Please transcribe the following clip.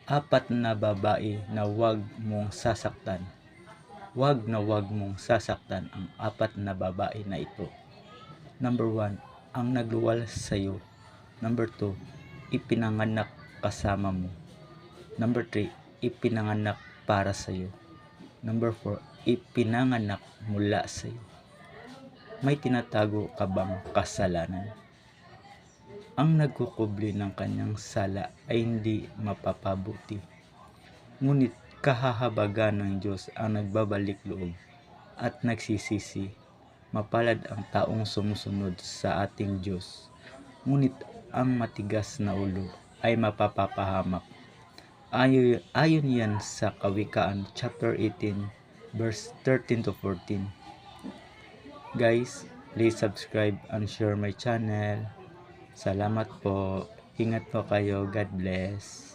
Apat na babae na wag mong sasaktan. Wag na wag mong sasaktan ang apat na babae na ito. Number 1, ang nagluwal sa iyo. Number 2, ipinanganak kasama mo. Number 3, ipinanganak para sa iyo. Number 4, ipinanganak mula sa iyo. May tinatago ka bang kasalanan? Ang nagkukubli ng kanyang sala ay hindi mapapabuti. Ngunit kahahabagan ng Diyos ang nagbabalik loob at nagsisisi. Mapalad ang taong sumusunod sa ating Diyos. Ngunit ang matigas na ulo ay mapapahamak. Ayon yan sa Kawikaan chapter 18 verse 13 to 14. Guys, please subscribe and share my channel. Salamat po. Ingat po kayo. God bless.